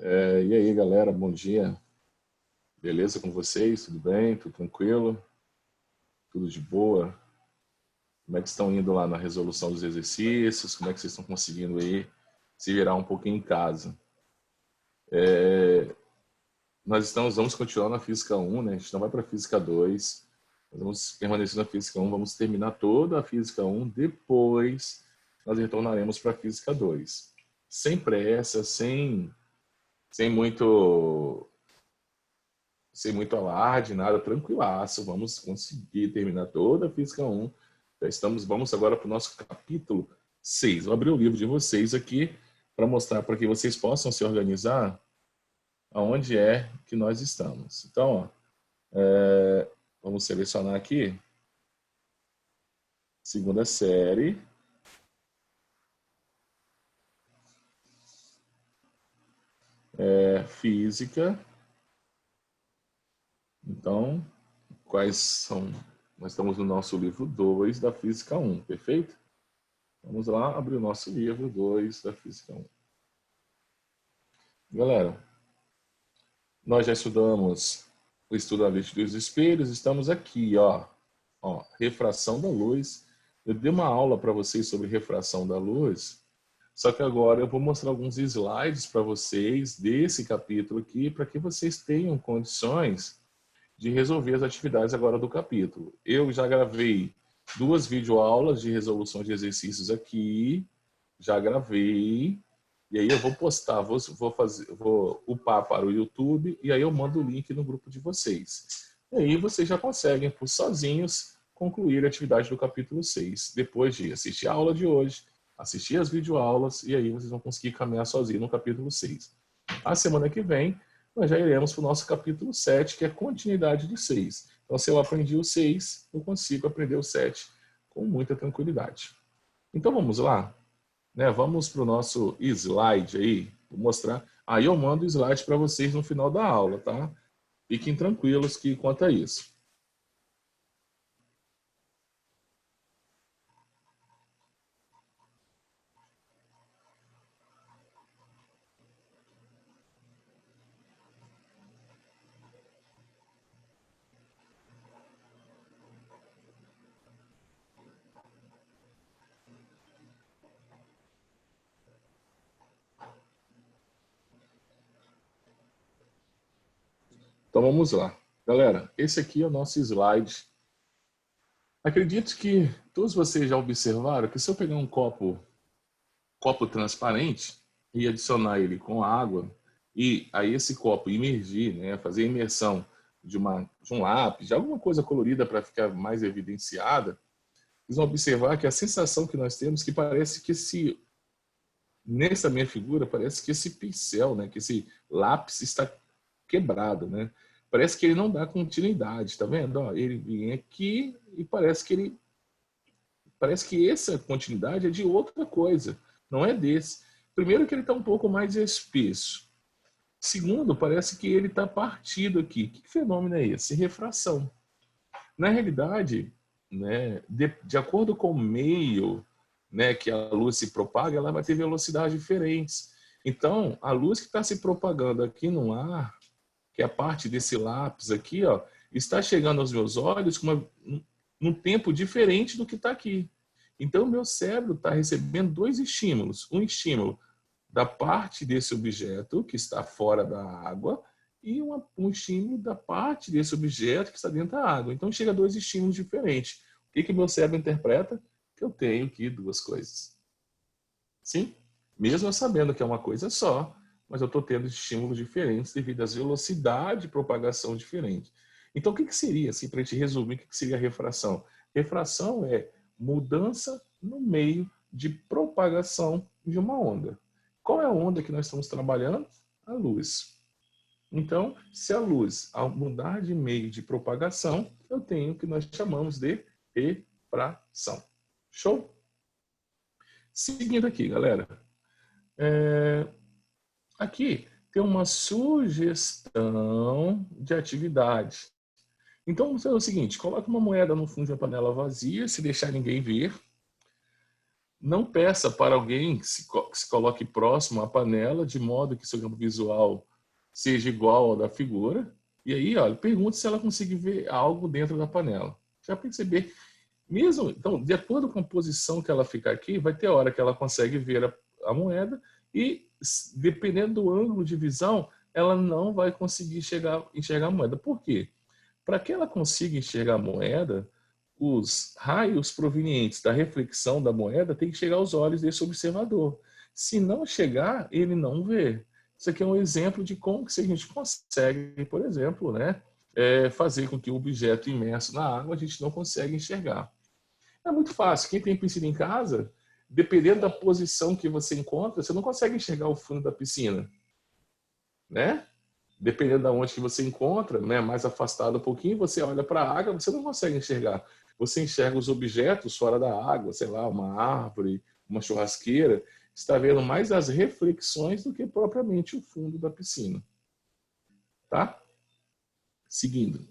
E aí, galera, bom dia. Beleza com vocês? Tudo bem? Tudo tranquilo? Tudo de boa? Como é que estão indo lá na resolução dos exercícios? Como é que vocês estão conseguindo aí se virar um pouquinho em casa? Vamos continuar na Física 1, né? A gente não vai para a Física 2. Nós vamos permanecer na Física 1, vamos terminar toda a Física 1, depois nós retornaremos para a Física 2. Sem pressa, sem muito alarde, nada, tranquilaço. Vamos conseguir terminar toda a Física 1. Vamos agora para o nosso capítulo 6. Vou abrir o livro de vocês aqui para mostrar, para que vocês possam se organizar aonde é que nós estamos. Então, vamos selecionar aqui, segunda série. Física. Então, quais são? Nós estamos no nosso livro 2 da Física 1, perfeito? Vamos lá abrir o nosso livro 2 da Física 1. Galera, nós já estudamos o estudo analítico dos espelhos, estamos aqui, ó, refração da luz. Eu dei uma aula para vocês sobre refração da luz, só que agora eu vou mostrar alguns slides para vocês desse capítulo aqui, para que vocês tenham condições de resolver as atividades agora do capítulo. Eu já gravei 2 videoaulas de resolução de exercícios aqui, já gravei, e aí eu vou postar, vou upar para o YouTube, e aí eu mando o link no grupo de vocês. E aí vocês já conseguem, por sozinhos, concluir a atividade do capítulo 6, depois de assistir a aula de hoje, assistir as videoaulas, e aí vocês vão conseguir caminhar sozinhos no capítulo 6. A semana que vem, nós já iremos para o nosso capítulo 7, que é a continuidade do 6. Então, se eu aprendi o 6, eu consigo aprender o 7 com muita tranquilidade. Então, vamos lá? Vamos para o nosso slide aí, vou mostrar. Aí eu mando o slide para vocês no final da aula, tá? Fiquem tranquilos que quanto a isso. Então vamos lá. Galera, esse aqui é o nosso slide. Acredito que todos vocês já observaram que se eu pegar um copo transparente e adicionar ele com água e aí esse copo imergir, né, fazer a imersão de um lápis, de alguma coisa colorida para ficar mais evidenciada, vocês vão observar que a sensação que nós temos que parece que nessa minha figura, parece que esse pincel, né, que esse lápis está quebrado, né? Parece que ele não dá continuidade, tá vendo? Ó, ele vem aqui e parece que essa continuidade é de outra coisa, não é desse. Primeiro que ele está um pouco mais espesso. Segundo, parece que ele está partido aqui. Que fenômeno é esse? Refração. Na realidade, né, de acordo com o meio, né, que a luz se propaga, ela vai ter velocidades diferentes. Então, a luz que está se propagando aqui no ar, que é a parte desse lápis aqui, ó, está chegando aos meus olhos num tempo diferente do que está aqui. Então, o meu cérebro está recebendo 2 estímulos. Um estímulo da parte desse objeto que está fora da água e um estímulo da parte desse objeto que está dentro da água. Então, chega a 2 estímulos diferentes. O que meu cérebro interpreta? Que eu tenho aqui 2 coisas. Sim? Mesmo eu sabendo que é uma coisa só, mas eu estou tendo estímulos diferentes devido às velocidades de propagação diferentes. Então, o que seria, assim, para a gente resumir, o que seria a refração? Refração é mudança no meio de propagação de uma onda. Qual é a onda que nós estamos trabalhando? A luz. Então, se a luz, ao mudar de meio de propagação, eu tenho o que nós chamamos de refração. Show? Seguindo aqui, galera. Aqui tem uma sugestão de atividade. Então, vamos fazer o seguinte, coloca uma moeda no fundo de uma panela vazia, se deixar ninguém ver. Não peça para alguém que se coloque próximo à panela, de modo que seu campo visual seja igual ao da figura. E aí, olha, pergunte se ela consegue ver algo dentro da panela. Já perceber, mesmo, então, de acordo com a posição que ela ficar aqui, vai ter hora que ela consegue ver a moeda e, dependendo do ângulo de visão, ela não vai conseguir enxergar a moeda. Por quê? Para que ela consiga enxergar a moeda, os raios provenientes da reflexão da moeda têm que chegar aos olhos desse observador. Se não chegar, ele não vê. Isso aqui é um exemplo de como que a gente consegue, por exemplo, né, fazer com que o objeto imerso na água a gente não consegue enxergar. É muito fácil. Quem tem piscina em casa, dependendo da posição que você encontra, você não consegue enxergar o fundo da piscina, né? Dependendo de onde que você encontra, né, mais afastado um pouquinho, você olha para a água, você não consegue enxergar. Você enxerga os objetos fora da água, sei lá, uma árvore, uma churrasqueira, está vendo mais as reflexões do que propriamente o fundo da piscina. Tá? Seguindo.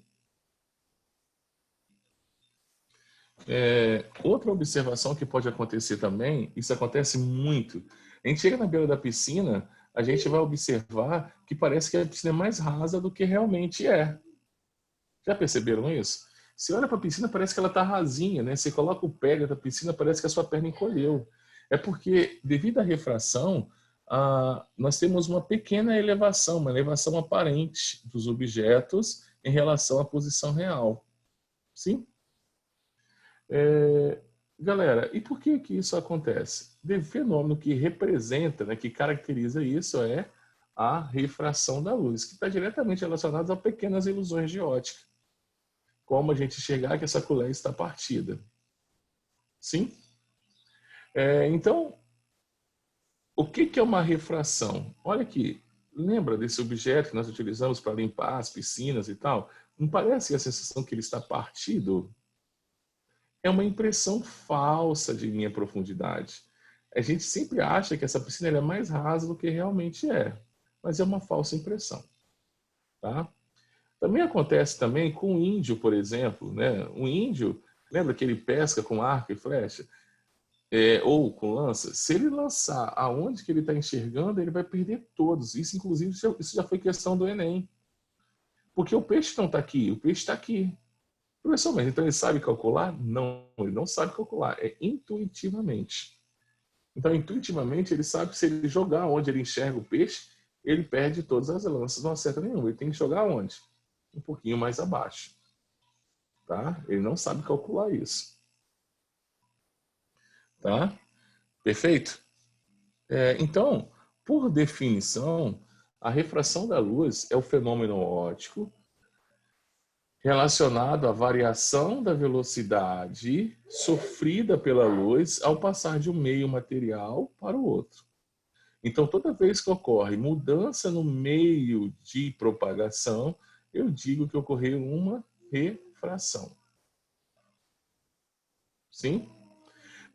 Outra observação que pode acontecer também, isso acontece muito. A gente chega na beira da piscina, a gente vai observar que parece que a piscina é mais rasa do que realmente é. Já perceberam isso? Você olha para a piscina, parece que ela está rasinha, né? Você coloca o pé da piscina, parece que a sua perna encolheu. É porque, devido à refração, nós temos uma pequena elevação, uma elevação aparente dos objetos em relação à posição real. Sim? Galera, e por que que isso acontece? O fenômeno que representa, né, que caracteriza isso é a refração da luz, que está diretamente relacionado a pequenas ilusões de ótica. Como a gente enxergar que essa colher está partida. Sim? Então, o que é uma refração? Olha aqui, lembra desse objeto que nós utilizamos para limpar as piscinas e tal? Não parece a sensação que ele está partido? É uma impressão falsa de minha profundidade. A gente sempre acha que essa piscina é mais rasa do que realmente é, mas é uma falsa impressão. Tá? Também acontece também com o índio, por exemplo. Né? O índio, lembra que ele pesca com arco e flecha? Ou com lança? Se ele lançar aonde que ele está enxergando, ele vai perder todos. Isso, inclusive, isso já foi questão do Enem. Porque o peixe não está aqui, o peixe está aqui. Professor, mas então ele sabe calcular? Não, ele não sabe calcular. É intuitivamente. Então, intuitivamente, ele sabe que se ele jogar onde ele enxerga o peixe, ele perde todas as lanças, não acerta nenhuma. Ele tem que jogar onde? Um pouquinho mais abaixo. Tá? Ele não sabe calcular isso. Tá? Perfeito? Então, por definição, a refração da luz é o fenômeno óptico relacionado à variação da velocidade sofrida pela luz ao passar de um meio material para o outro. Então, toda vez que ocorre mudança no meio de propagação, eu digo que ocorreu uma refração. Sim?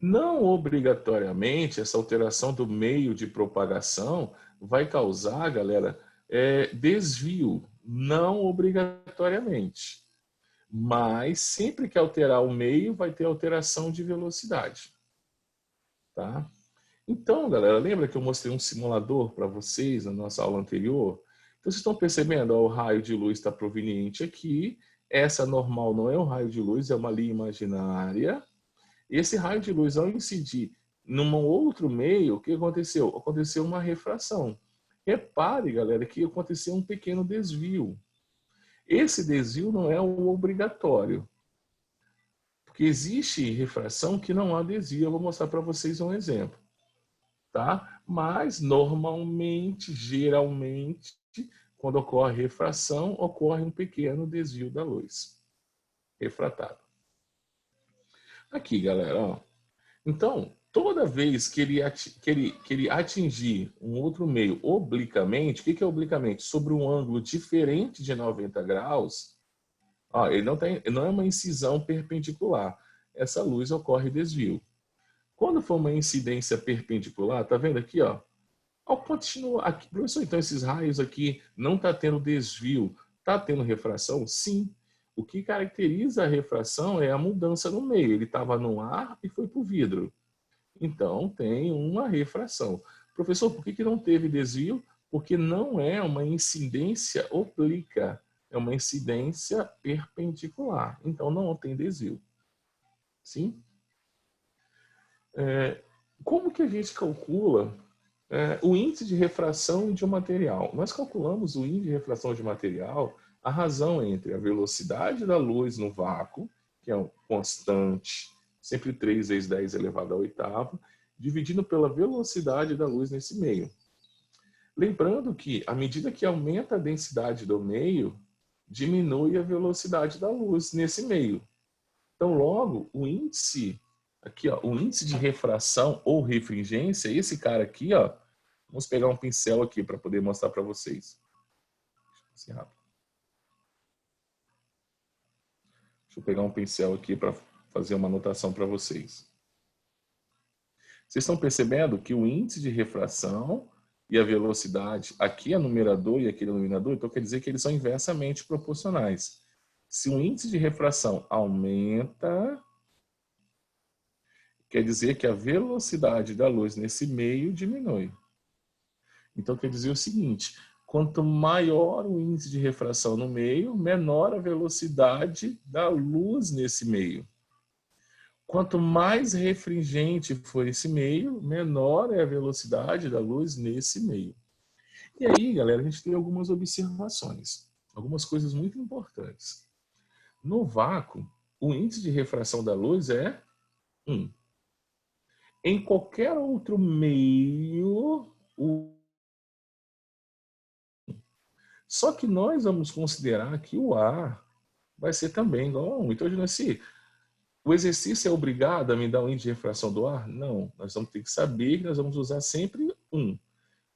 Não obrigatoriamente essa alteração do meio de propagação vai causar, galera, desvio. Não obrigatoriamente. Mas sempre que alterar o meio, vai ter alteração de velocidade. Tá? Então, galera, lembra que eu mostrei um simulador para vocês na nossa aula anterior? Então, vocês estão percebendo? Ó, o raio de luz está proveniente aqui. Essa normal não é um raio de luz, é uma linha imaginária. Esse raio de luz, ao incidir num outro meio, o que aconteceu? Aconteceu uma refração. Repare, galera, que aconteceu um pequeno desvio. Esse desvio não é o obrigatório. Porque existe refração que não há desvio. Eu vou mostrar para vocês um exemplo. Tá? Mas, normalmente, geralmente, quando ocorre refração, ocorre um pequeno desvio da luz. Refratado. Aqui, galera, ó. Então, toda vez que ele atingir um outro meio obliquamente, o que é obliquamente? Sobre um ângulo diferente de 90 graus, ó, ele não é uma incisão perpendicular. Essa luz ocorre desvio. Quando for uma incidência perpendicular, tá vendo aqui, ó? Ao continuar aqui, professor, então esses raios aqui não está tendo desvio, está tendo refração? Sim. O que caracteriza a refração é a mudança no meio. Ele estava no ar e foi para o vidro. Então, tem uma refração. Professor, por que não teve desvio? Porque não é uma incidência oblíqua, é uma incidência perpendicular. Então, não tem desvio. Sim? Como que a gente calcula o índice de refração de um material? Nós calculamos o índice de refração de material a razão entre a velocidade da luz no vácuo, que é um constante, sempre 3 vezes 10 elevado à oitava, dividido pela velocidade da luz nesse meio. Lembrando que, à medida que aumenta a densidade do meio, diminui a velocidade da luz nesse meio. Então, logo, o índice, aqui, ó, o índice de refração ou refringência, esse cara aqui, ó, vamos pegar um pincel aqui para poder mostrar para vocês. Deixa eu pegar um pincel aqui para fazer uma anotação para vocês. Vocês estão percebendo que o índice de refração e a velocidade, aqui é numerador e aqui é denominador, então quer dizer que eles são inversamente proporcionais. Se o índice de refração aumenta, quer dizer que a velocidade da luz nesse meio diminui. Então quer dizer o seguinte, quanto maior o índice de refração no meio, menor a velocidade da luz nesse meio. Quanto mais refringente for esse meio, menor é a velocidade da luz nesse meio. E aí, galera, a gente tem algumas observações, algumas coisas muito importantes. No vácuo, o índice de refração da luz é 1. Em qualquer outro meio, só que nós vamos considerar que o ar vai ser também igual a 1. Então, assim, o exercício é obrigado a me dar um índice de refração do ar? Não. Nós vamos ter que saber que nós vamos usar sempre 1.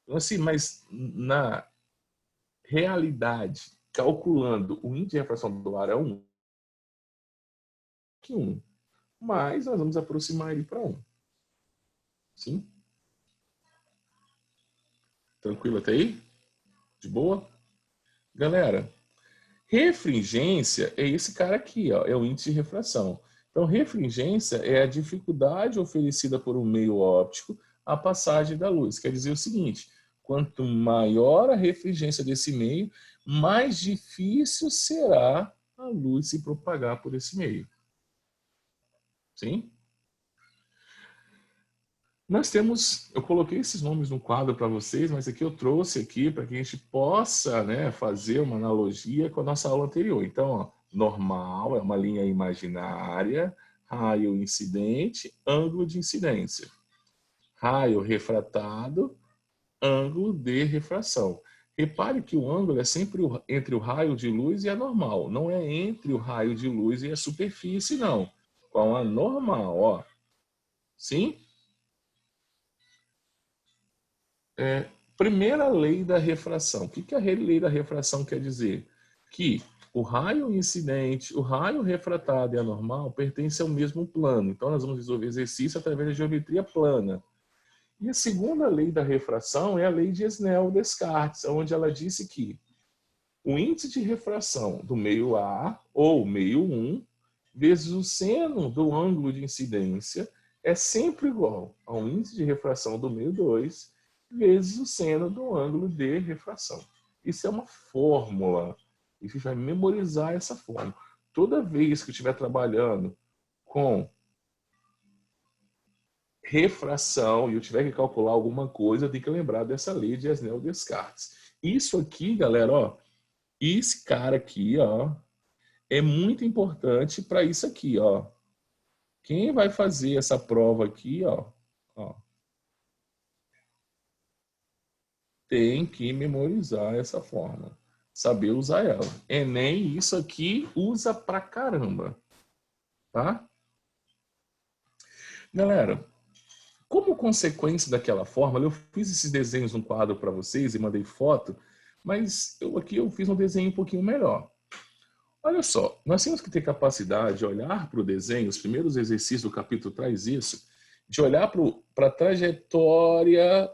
Então, assim, mas na realidade, calculando o índice de refração do ar é 1, que 1. Mas nós vamos aproximar ele para 1. Sim? Tranquilo até aí? De boa? Galera, refringência é esse cara aqui, ó, é o índice de refração. Então, refringência é a dificuldade oferecida por um meio óptico à passagem da luz. Quer dizer o seguinte, quanto maior a refringência desse meio, mais difícil será a luz se propagar por esse meio. Sim? Nós temos, eu coloquei esses nomes no quadro para vocês, mas aqui eu trouxe aqui para que a gente possa, né, fazer uma analogia com a nossa aula anterior. Então, ó, normal é uma linha imaginária, raio incidente, ângulo de incidência. Raio refratado, ângulo de refração. Repare que o ângulo é sempre entre o raio de luz e a normal, não é entre o raio de luz e a superfície, não. Com a normal, ó. Sim? Primeira lei da refração. O que a lei da refração quer dizer? Que o raio incidente, o raio refratado e a normal pertencem ao mesmo plano. Então, nós vamos resolver exercício através da geometria plana. E a segunda lei da refração é a lei de Snell-Descartes, onde ela disse que o índice de refração do meio A, ou meio 1, vezes o seno do ângulo de incidência, é sempre igual ao índice de refração do meio 2, vezes o seno do ângulo de refração. Isso é uma fórmula. E você vai memorizar essa fórmula. Toda vez que eu estiver trabalhando com refração e eu tiver que calcular alguma coisa, eu tenho que lembrar dessa lei de Snell-Descartes. Isso aqui, galera, ó, esse cara aqui, ó, é muito importante para isso aqui, ó. Quem vai fazer essa prova aqui, ó, tem que memorizar essa fórmula, saber usar ela. Enem, isso aqui usa pra caramba, tá? Galera, como consequência daquela fórmula, eu fiz esses desenhos no quadro para vocês e mandei foto, mas aqui eu fiz um desenho um pouquinho melhor. Olha só, nós temos que ter capacidade de olhar para o desenho, os primeiros exercícios do capítulo traz isso, de olhar para a trajetória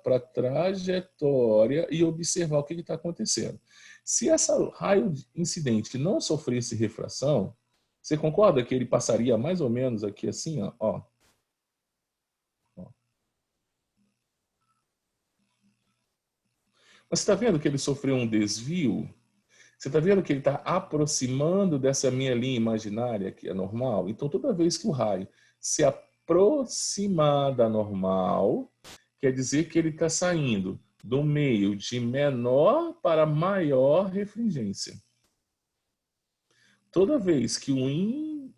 e observar o que está acontecendo. Se essa raio incidente não sofresse refração, você concorda que ele passaria mais ou menos aqui assim, ó? Mas você está vendo que ele sofreu um desvio? Você está vendo que ele está aproximando dessa minha linha imaginária, que é normal? Então, toda vez que o raio se aproximar da normal, quer dizer que ele está saindo do meio de menor para maior refringência. Toda vez que o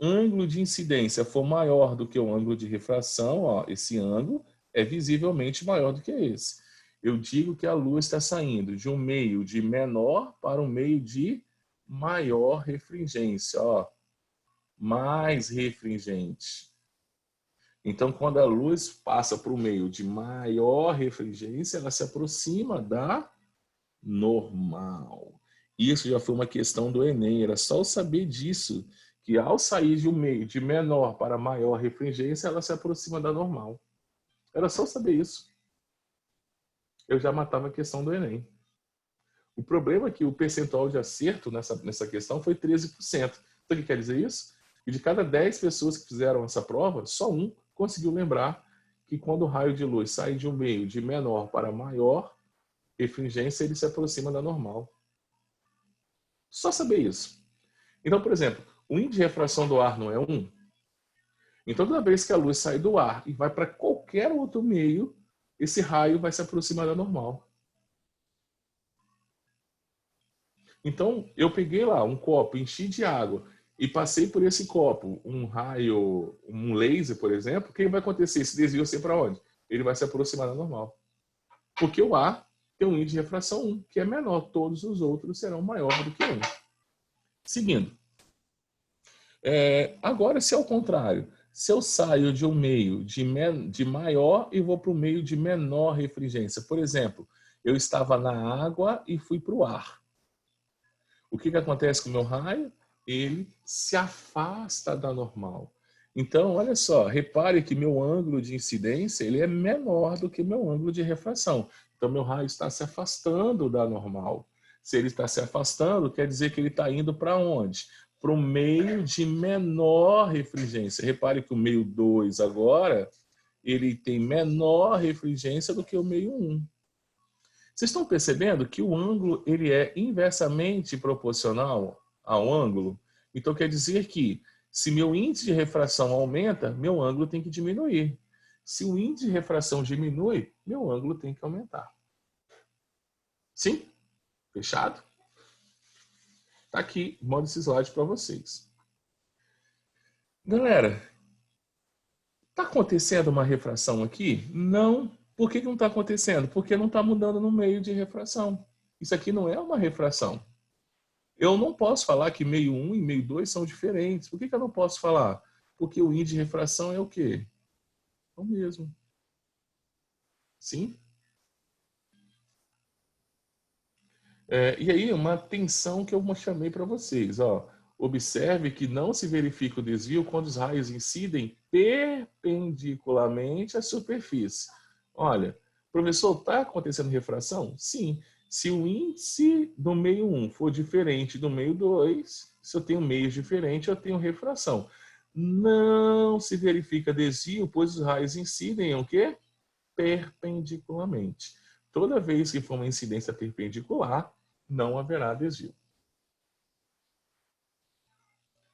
ângulo de incidência for maior do que o ângulo de refração, ó, esse ângulo é visivelmente maior do que esse. Eu digo que a luz está saindo de um meio de menor para um meio de maior refringência, ó, mais refringente. Então, quando a luz passa para o meio de maior refringência, ela se aproxima da normal. Isso já foi uma questão do Enem, era só eu saber disso, que ao sair de um meio de menor para maior refringência, ela se aproxima da normal. Era só saber isso. Eu já matava a questão do Enem. O problema é que o percentual de acerto nessa questão foi 13%. Então, o que quer dizer isso? E de cada 10 pessoas que fizeram essa prova, só um conseguiu lembrar que quando o raio de luz sai de um meio de menor para maior refringência, ele se aproxima da normal. Só saber isso. Então, por exemplo, o índice de refração do ar não é 1? Então, toda vez que a luz sai do ar e vai para qualquer outro meio, esse raio vai se aproximar da normal. Então, eu peguei lá um copo, enchi de água e passei por esse copo um raio, um laser, por exemplo, o que vai acontecer? Esse desvio vai para onde? Ele vai se aproximar da normal. Porque o ar tem um índice de refração 1, que é menor. Todos os outros serão maior do que 1. Seguindo. Agora, se ao contrário, se eu saio de um meio de maior e vou para o meio de menor refringência. Por exemplo, eu estava na água e fui para o ar. O que acontece com o meu raio? Ele se afasta da normal. Então, olha só, repare que meu ângulo de incidência ele é menor do que meu ângulo de refração. Então, meu raio está se afastando da normal. Se ele está se afastando, quer dizer que ele está indo para onde? Para o meio de menor refringência. Repare que o meio 2 agora, ele tem menor refringência do que o meio 1. Vocês estão percebendo que o ângulo ele é inversamente proporcional ao ângulo? Então, quer dizer que se meu índice de refração aumenta, meu ângulo tem que diminuir. Se o índice de refração diminui, meu ângulo tem que aumentar. Sim? Fechado? Está aqui, mando esse slide para vocês. Galera, está acontecendo uma refração aqui? Não. Por que não está acontecendo? Porque não está mudando no meio de refração. Isso aqui não é uma refração. Eu não posso falar que meio 1 e meio 2 são diferentes. Por que eu não posso falar? Porque o índice de refração é o quê? É o mesmo. Sim? E aí, uma atenção que eu chamei para vocês. Ó. Observe que não se verifica o desvio quando os raios incidem perpendicularmente à superfície. Olha, professor, está acontecendo refração? Sim. Se o índice do meio 1 for diferente do meio 2, se eu tenho meios diferentes, eu tenho refração. Não se verifica desvio, pois os raios incidem o quê? Perpendicularmente. Toda vez que for uma incidência perpendicular, não haverá desvio.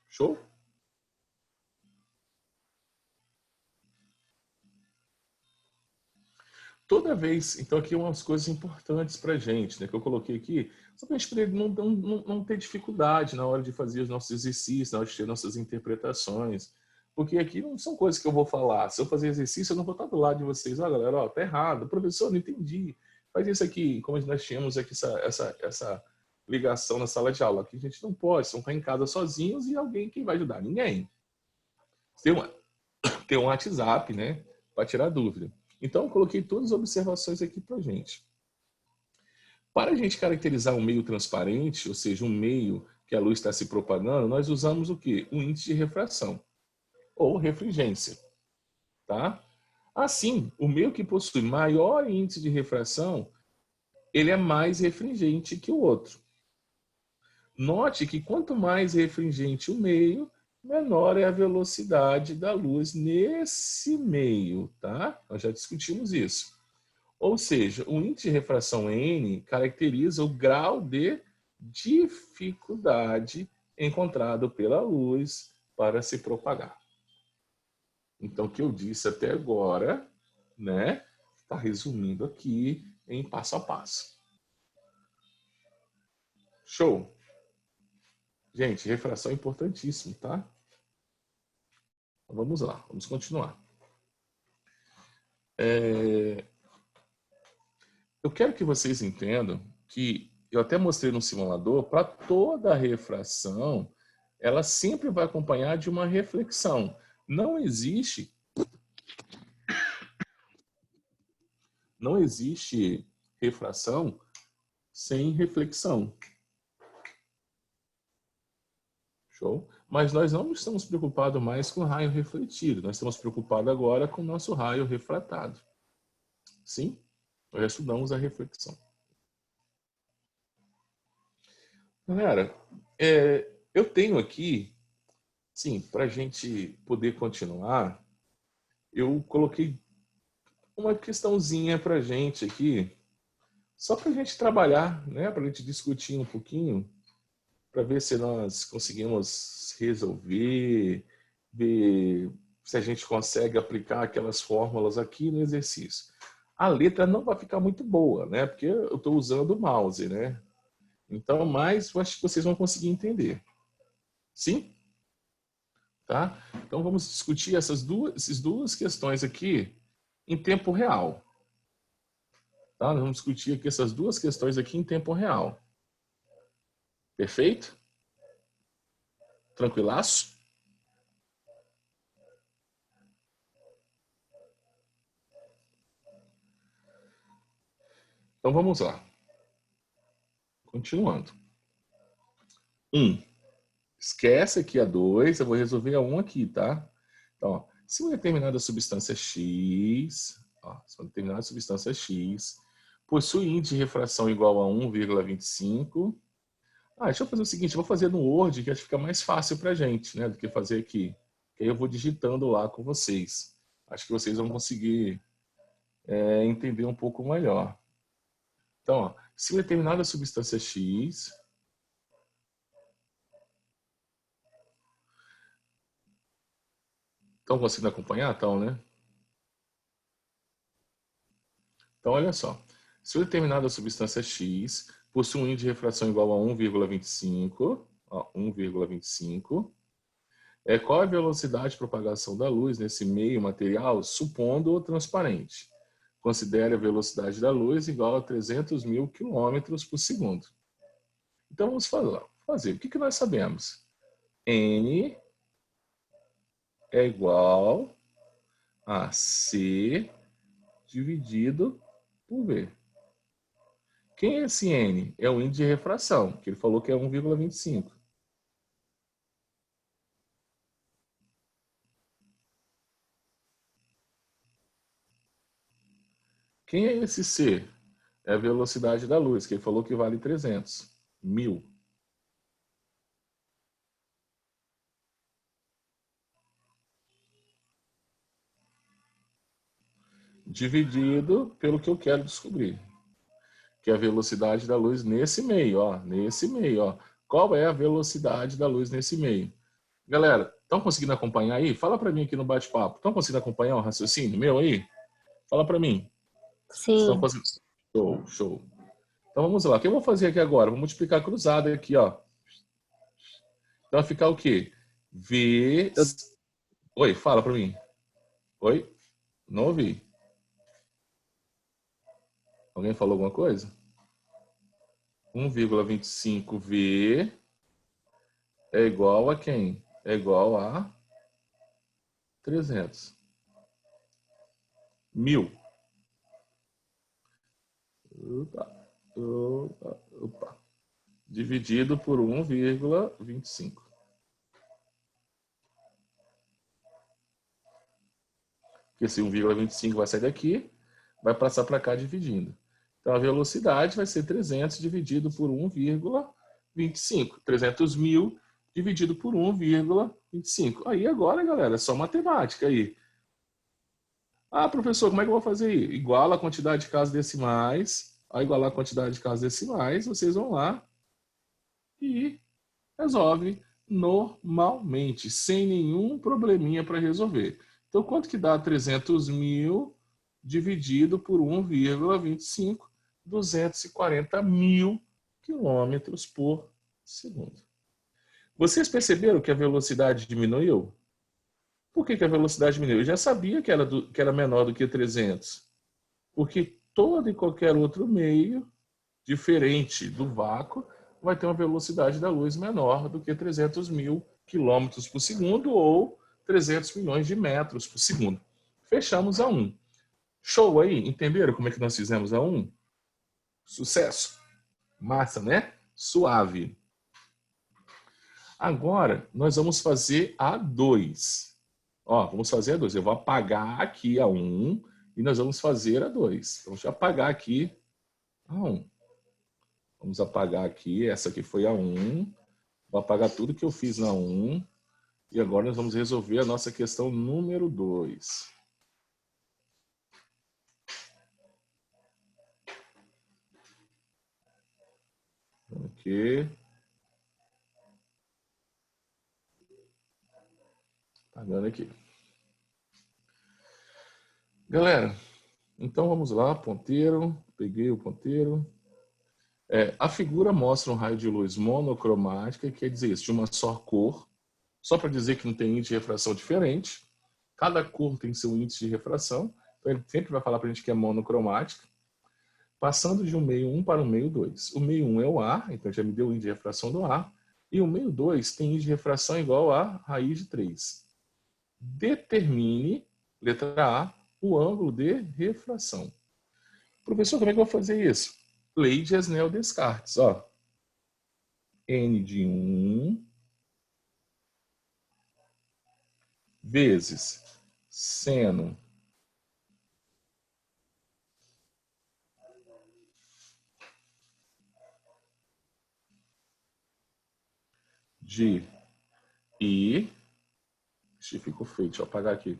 Show? Toda vez, então aqui umas coisas importantes para a gente, né, que eu coloquei aqui, só para a gente não ter dificuldade na hora de fazer os nossos exercícios, na hora de ter nossas interpretações, porque aqui não são coisas que eu vou falar. Se eu fazer exercício, eu não vou estar do lado de vocês. Ó, galera, ó, tá errado. Professor, não entendi. Faz isso aqui, como nós tínhamos aqui essa ligação na sala de aula. Aqui a gente não pode, estão em casa sozinhos e alguém que vai ajudar. Ninguém. Tem um WhatsApp, né, para tirar dúvida. Então, eu coloquei todas as observações aqui para a gente. Para a gente caracterizar um meio transparente, ou seja, um meio que a luz está se propagando, nós usamos o quê? O índice de refração, ou refringência. Tá? Assim, o meio que possui maior índice de refração, ele é mais refringente que o outro. Note que quanto mais refringente o meio, menor é a velocidade da luz nesse meio, tá? Nós já discutimos isso. Ou seja, o índice de refração N caracteriza o grau de dificuldade encontrado pela luz para se propagar. Então, o que eu disse até agora, né, está resumindo aqui em passo a passo. Show! Gente, refração é importantíssimo, tá? Vamos lá, vamos continuar. Eu quero que vocês entendam que eu até mostrei no simulador, para toda refração, ela sempre vai acompanhar de uma reflexão. Não existe refração sem reflexão. Show? Mas nós não estamos preocupados mais com o raio refletido. Nós estamos preocupados agora com o nosso raio refratado. Sim? Nós estudamos a reflexão. Galera, eu tenho aqui, sim, para a gente poder continuar, eu coloquei uma questãozinha para a gente aqui, só para a gente trabalhar, né? Para a gente discutir um pouquinho, para ver se nós conseguimos resolver, ver se a gente consegue aplicar aquelas fórmulas aqui no exercício. A letra não vai ficar muito boa, né? Porque eu estou usando o mouse, né? Então, mas eu acho que vocês vão conseguir entender. Sim? Tá? Então, vamos discutir essas duas questões aqui em tempo real. Tá? Nós vamos discutir aqui essas duas questões aqui em tempo real. Perfeito? Tranquilaço? Então, vamos lá. Continuando. 1. Esquece aqui a 2, eu vou resolver a 1 aqui, tá? Então, ó, se uma determinada substância X, possui índice de refração igual a 1,25. Deixa eu fazer o seguinte, eu vou fazer no Word, que acho que fica mais fácil pra gente, né, do que fazer aqui. Que aí eu vou digitando lá com vocês. Acho que vocês vão conseguir entender um pouco melhor. Então, ó, se uma determinada substância X... Estão conseguindo acompanhar? Estão, né? Então, olha só. Se uma determinada substância X possui um índice de refração igual a 1,25, 1,25, qual a velocidade de propagação da luz nesse meio material, supondo-o transparente? Considere a velocidade da luz igual a 300 mil quilômetros por segundo. Então, vamos fazer. O que nós sabemos? N é igual a C dividido por V. Quem é esse N? É o índice de refração, que ele falou que é 1,25. Quem é esse C? É a velocidade da luz, que ele falou que vale 300 mil. Dividido pelo que eu quero descobrir, que é a velocidade da luz nesse meio, ó. Nesse meio, ó. Qual é a velocidade da luz nesse meio? Galera, estão conseguindo acompanhar aí? Fala para mim aqui no bate-papo. Estão conseguindo acompanhar o raciocínio meu aí? Fala para mim. Sim. Show, show. Então vamos lá. O que eu vou fazer aqui agora? Vou multiplicar cruzado aqui, ó. Então vai ficar o quê? V... Oi, fala para mim. Oi? Não ouvi. Alguém falou alguma coisa? 1,25V é igual a quem? É igual a 300 mil. Opa. Dividido por 1,25. Porque esse 1,25 vai sair daqui, vai passar para cá dividindo. Então, a velocidade vai ser 300 dividido por 1,25. 300 mil dividido por 1,25. Aí agora, galera, é só matemática aí. Ah, professor, como é que eu vou fazer aí? Iguala a quantidade de casas decimais, a igualar a quantidade de casas decimais, vocês vão lá e resolve normalmente, sem nenhum probleminha para resolver. Então, quanto que dá 300 mil dividido por 1,25? 240 mil quilômetros por segundo. Vocês perceberam que a velocidade diminuiu? Por que a velocidade diminuiu? Eu já sabia que era menor do que 300. Porque todo e qualquer outro meio, diferente do vácuo, vai ter uma velocidade da luz menor do que 300 mil quilômetros por segundo ou 300 milhões de metros por segundo. Fechamos a 1. Show aí? Entenderam como é que nós fizemos a 1? Sucesso. Massa, né? Suave. Agora, nós vamos fazer a 2. Ó, vamos fazer a 2. Eu vou apagar aqui a 1 e nós vamos fazer a 2. Então, deixa eu apagar aqui a 1. Vamos apagar aqui. Essa aqui foi a 1. Vou apagar tudo que eu fiz na 1. E agora nós vamos resolver a nossa questão número 2. Aqui. Apagando aqui. Galera, então vamos lá, ponteiro. Peguei o ponteiro. A figura mostra um raio de luz monocromática, quer dizer isso, de uma só cor, só para dizer que não tem índice de refração diferente. Cada cor tem seu índice de refração, então ele sempre vai falar para a gente que é monocromática. Passando de um meio 1 para o meio 2. O meio 1 é o ar, então já me deu o índice de refração do ar, e o meio 2 tem índice de refração igual a raiz de 3. Determine, letra A, o ângulo de refração. Professor, como é que eu vou fazer isso? Lei de Snell-Descartes, ó. N de 1 vezes seno de I. Ixi, ficou feio, deixa eu apagar aqui.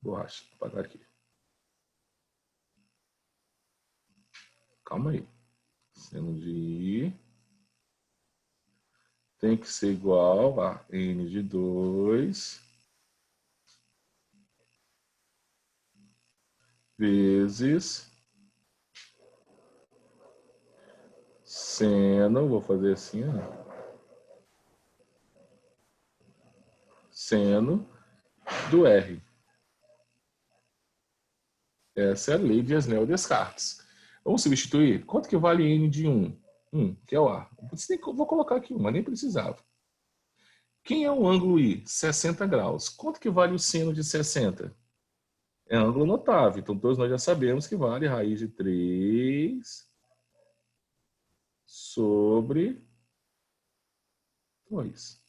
Borracha, vou apagar aqui. Calma aí. Seno de I tem que ser igual a N de 2 vezes seno, vou fazer assim, ó. Seno do R. Essa é a lei de Snell-Descartes. Vamos substituir? Quanto que vale N de 1? 1, que é o A. Vou colocar aqui 1, mas nem precisava. Quem é o ângulo I? 60 graus. Quanto que vale o seno de 60? É ângulo notável. Então, todos nós já sabemos que vale raiz de 3 sobre 2.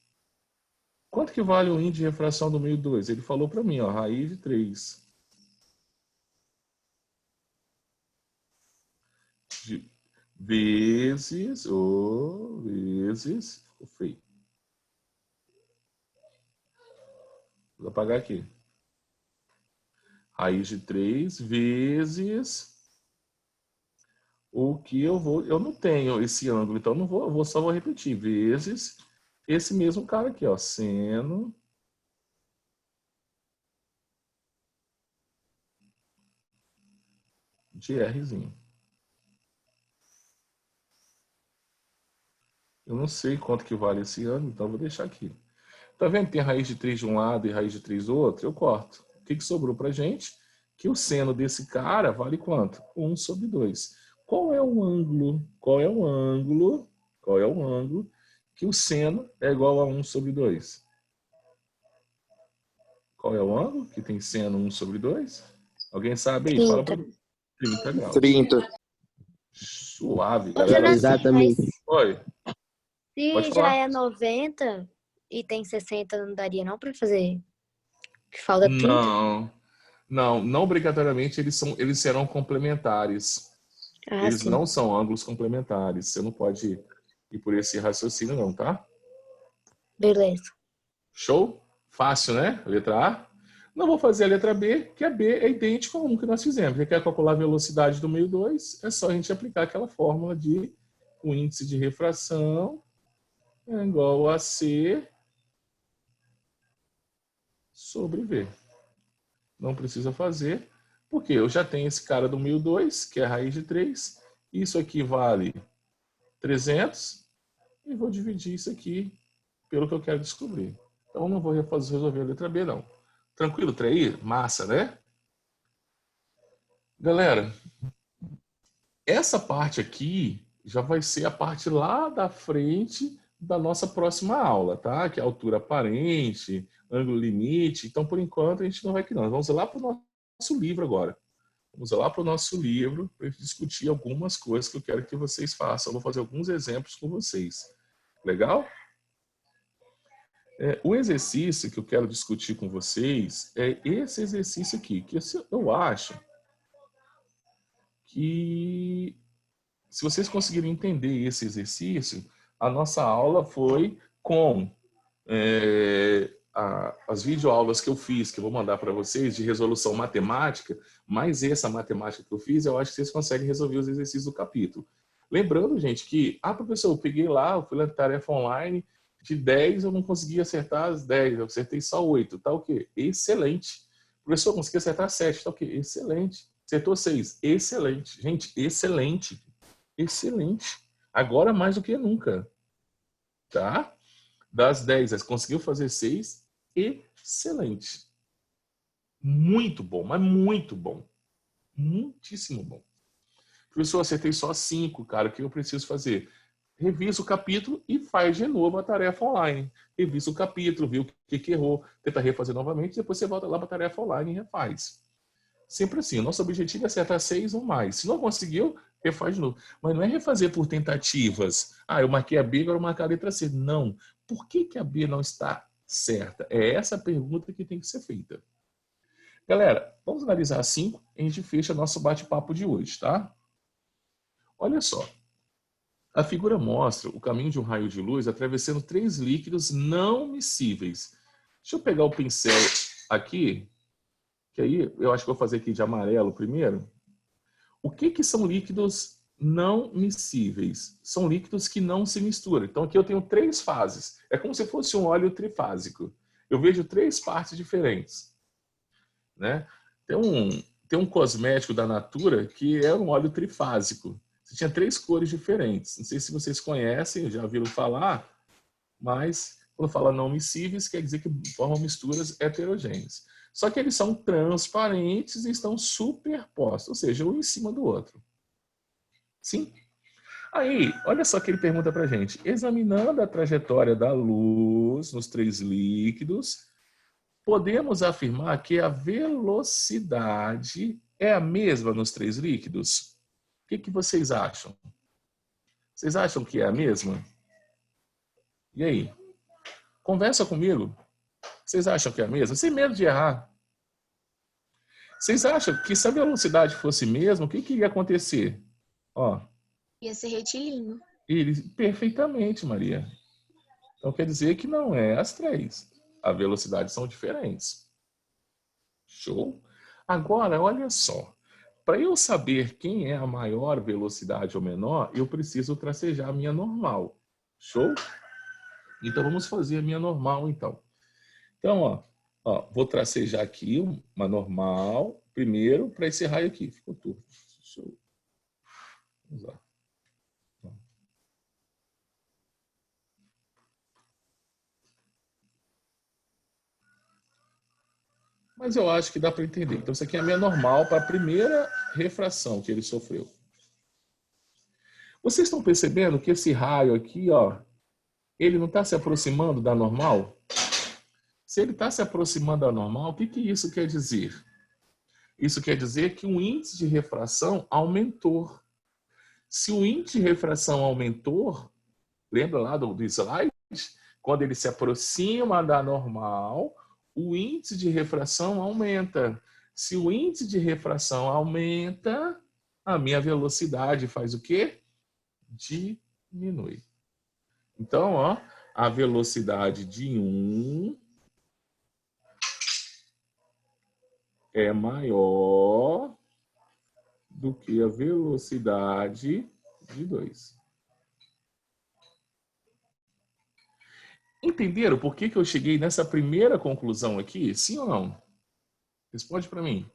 Quanto que vale o índice de refração do meio 2? Ele falou para mim, ó, raiz de 3. Vezes, ficou feio. Vou apagar aqui. Raiz de 3 vezes o que eu não tenho esse ângulo, então não vou, só vou repetir, vezes esse mesmo cara aqui, ó, seno de Rzinho. Eu não sei quanto que vale esse ângulo, então eu vou deixar aqui. Tá vendo que tem raiz de 3 de um lado e raiz de 3 do outro? Eu corto. O que sobrou pra gente? Que o seno desse cara vale quanto? 1 sobre 2. Qual é o ângulo? Qual é o ângulo? Qual é o ângulo que o seno é igual a 1 sobre 2? Qual é o ângulo que tem seno 1 sobre 2? Alguém sabe aí? 30. Fala pra mim. 30 graus. 30. Suave, galera. Exatamente. Oi. Se Pode já falar. é 90 e tem 60, não daria não para fazer? Que falta 30? Não obrigatoriamente eles serão complementares. Ah, Eles sim. não são ângulos complementares. Você não pode ir por esse raciocínio não, tá? Beleza. Show? Fácil, né? Letra A. Não vou fazer a letra B, que a B é idêntica a 1 que nós fizemos. Você quer calcular a velocidade do meio 2, é só a gente aplicar aquela fórmula de o índice de refração é igual a C sobre V. Não precisa fazer, porque eu já tenho esse cara do 1002, que é a raiz de 3. Isso aqui vale 300. E vou dividir isso aqui pelo que eu quero descobrir. Então, não vou resolver a letra B, não. Tranquilo, Traí? Massa, né? Galera, essa parte aqui já vai ser a parte lá da frente da nossa próxima aula, tá? Que é a altura aparente, ângulo limite. Então, por enquanto, a gente não vai aqui, não. Vamos lá para o nosso livro agora. Vamos lá para o nosso livro para discutir algumas coisas que eu quero que vocês façam. Eu vou fazer alguns exemplos com vocês. Legal? O exercício que eu quero discutir com vocês é esse exercício aqui, que eu acho que, se vocês conseguirem entender esse exercício, a nossa aula foi com as videoaulas que eu fiz, que eu vou mandar para vocês, de resolução matemática, mais essa matemática que eu fiz, eu acho que vocês conseguem resolver os exercícios do capítulo. Lembrando, gente, que, professor, eu peguei lá, eu fui na tarefa online, de 10 eu não consegui acertar as 10, eu acertei só 8, tá o quê? Excelente. Professor, eu consegui acertar 7, tá o quê? Excelente. Acertou 6, excelente. Gente, excelente. Excelente. Agora mais do que nunca. Tá? Das 10, você conseguiu fazer 6, excelente. Muito bom, mas muito bom. Muitíssimo bom. Professor, eu acertei só 5, cara, o que eu preciso fazer? Revisa o capítulo e faz de novo a tarefa online. Revisa o capítulo, vê o que errou, tenta refazer novamente, depois você volta lá para a tarefa online e refaz. Sempre assim, o nosso objetivo é acertar 6 ou mais. Se não conseguiu, refaz de novo. Mas não é refazer por tentativas. Eu marquei a B, agora eu marquei a letra C. Não. Por que a B não está certa? É essa a pergunta que tem que ser feita. Galera, vamos analisar 5 e a gente fecha nosso bate-papo de hoje, tá? Olha só. A figura mostra o caminho de um raio de luz atravessando 3 líquidos não miscíveis. Deixa eu pegar o pincel aqui, que aí eu acho que vou fazer aqui de amarelo primeiro. O que são líquidos não miscíveis? São líquidos que não se misturam. Então aqui eu tenho 3 fases. É como se fosse um óleo trifásico. Eu vejo 3 partes diferentes, né? Tem um cosmético da Natura que é um óleo trifásico. Você tinha 3 cores diferentes. Não sei se vocês conhecem, já ouviram falar, mas quando fala não miscíveis, quer dizer que formam misturas heterogêneas. Só que eles são transparentes e estão superpostos, ou seja, um em cima do outro. Sim? Aí, olha só que ele pergunta pra gente. Examinando a trajetória da luz nos 3 líquidos, podemos afirmar que a velocidade é a mesma nos 3 líquidos? O que vocês acham? Vocês acham que é a mesma? E aí? Conversa comigo. Vocês acham que é a mesma? Sem medo de errar. Vocês acham que se a velocidade fosse mesma, o que iria acontecer? Ia ser retilíneo. Perfeitamente, Maria. Então quer dizer que não é as 3. As velocidades são diferentes. Show? Agora, olha só. Para eu saber quem é a maior velocidade ou menor, eu preciso tracejar a minha normal. Show? Então, vamos fazer a minha normal, então. Então, vou tracejar aqui uma normal, primeiro, para esse raio aqui. Ficou turvo. Show. Vamos lá. Mas eu acho que dá para entender. Então, isso aqui é a minha normal para a primeira refração que ele sofreu. Vocês estão percebendo que esse raio aqui, ele não está se aproximando da normal? Se ele está se aproximando da normal, o que isso quer dizer? Isso quer dizer que o índice de refração aumentou. Se o índice de refração aumentou, lembra lá do slide? Quando ele se aproxima da normal, o índice de refração aumenta. Se o índice de refração aumenta, a minha velocidade faz o quê? Diminui. Então, a velocidade de 1 é maior do que a velocidade de 2. Entenderam por que eu cheguei nessa primeira conclusão aqui? Sim ou não? Responde para mim.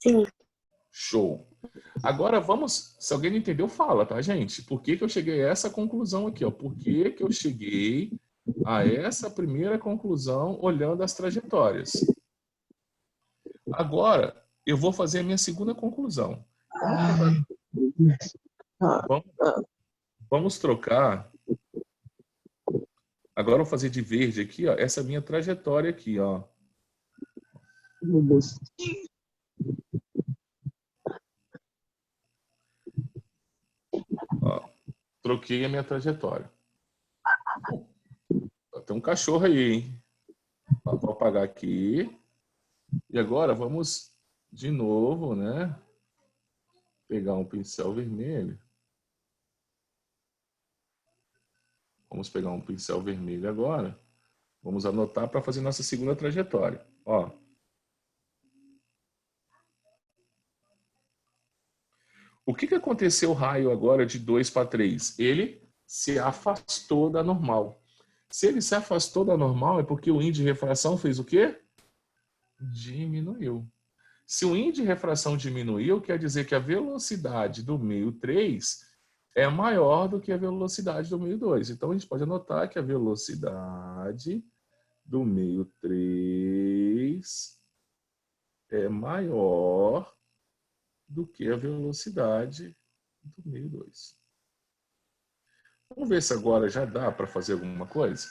Sim. Show. Agora vamos, se alguém não entendeu, fala, tá, gente? Por que eu cheguei a essa conclusão aqui? Ó? Por que eu cheguei a essa primeira conclusão olhando as trajetórias? Agora, eu vou fazer a minha segunda conclusão. Vamos trocar. Agora eu vou fazer de verde aqui, ó, essa minha trajetória aqui, ó. Ó, troquei a minha trajetória. Tem um cachorro aí, hein? Ó, vou apagar aqui. E agora vamos de novo, né? Pegar um pincel vermelho. Vamos pegar um pincel vermelho agora. Vamos anotar para fazer nossa segunda trajetória. Ó. O que aconteceu o raio agora de 2 para 3? Ele se afastou da normal. Se ele se afastou da normal, é porque o índice de refração fez o quê? Diminuiu. Se o índice de refração diminuiu, quer dizer que a velocidade do meio 3 é maior do que a velocidade do meio 2. Então, a gente pode anotar que a velocidade do meio 3 é maior do que a velocidade do meio 2. Vamos ver se agora já dá para fazer alguma coisa.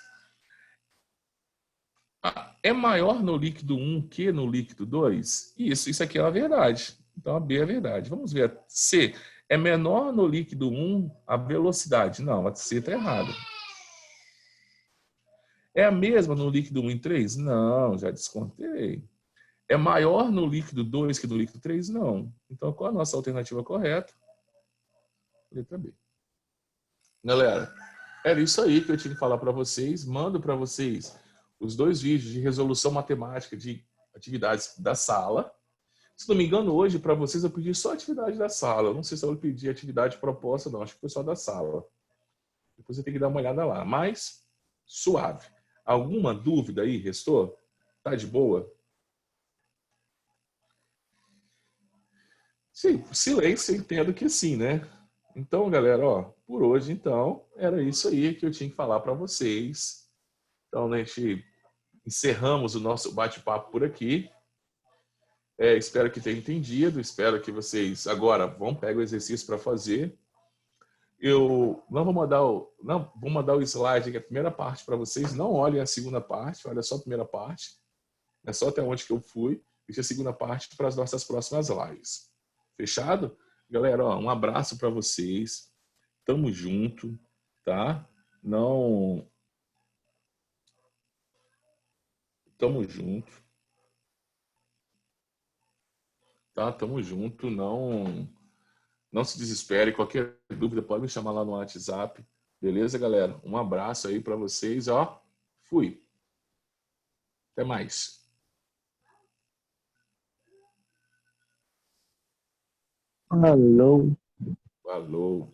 É maior no líquido 1 que no líquido 2? Isso aqui é a verdade. Então, a B é a verdade. Vamos ver. A C. É menor no líquido 1 a velocidade? Não, a C está errada. É a mesma no líquido 1 e 3? Não, já descontei. É maior no líquido 2 que no líquido 3? Não. Então, qual a nossa alternativa correta? Letra B. Galera, era isso aí que eu tinha que falar para vocês. Mando para vocês os 2 vídeos de resolução matemática de atividades da sala. Se não me engano, hoje, para vocês, eu pedi só atividade da sala. Eu não sei se eu vou pedir atividade proposta, não. Acho que foi só da sala. Depois eu tenho que dar uma olhada lá. Mas, suave. Alguma dúvida aí restou? Tá de boa? Sim, silêncio, eu entendo que sim, né? Então, galera, ó, por hoje, então, era isso aí que eu tinha que falar para vocês. Então, né, a gente encerramos o nosso bate-papo por aqui. Espero que tenham entendido. Espero que vocês agora vão pegar o exercício para fazer. Eu não vou mandar vou mandar o slide aqui, a primeira parte para vocês. Não olhem a segunda parte, olha só a primeira parte. É só até onde que eu fui. Deixa a segunda parte para as nossas próximas lives. Fechado? Galera, ó, um abraço para vocês. Tamo junto, tá? Não. Tamo junto. Tá? Tamo junto. Não se desespere. Qualquer dúvida pode me chamar lá no WhatsApp. Beleza, galera? Um abraço aí para vocês, ó. Fui. Até mais. Falou. Falou.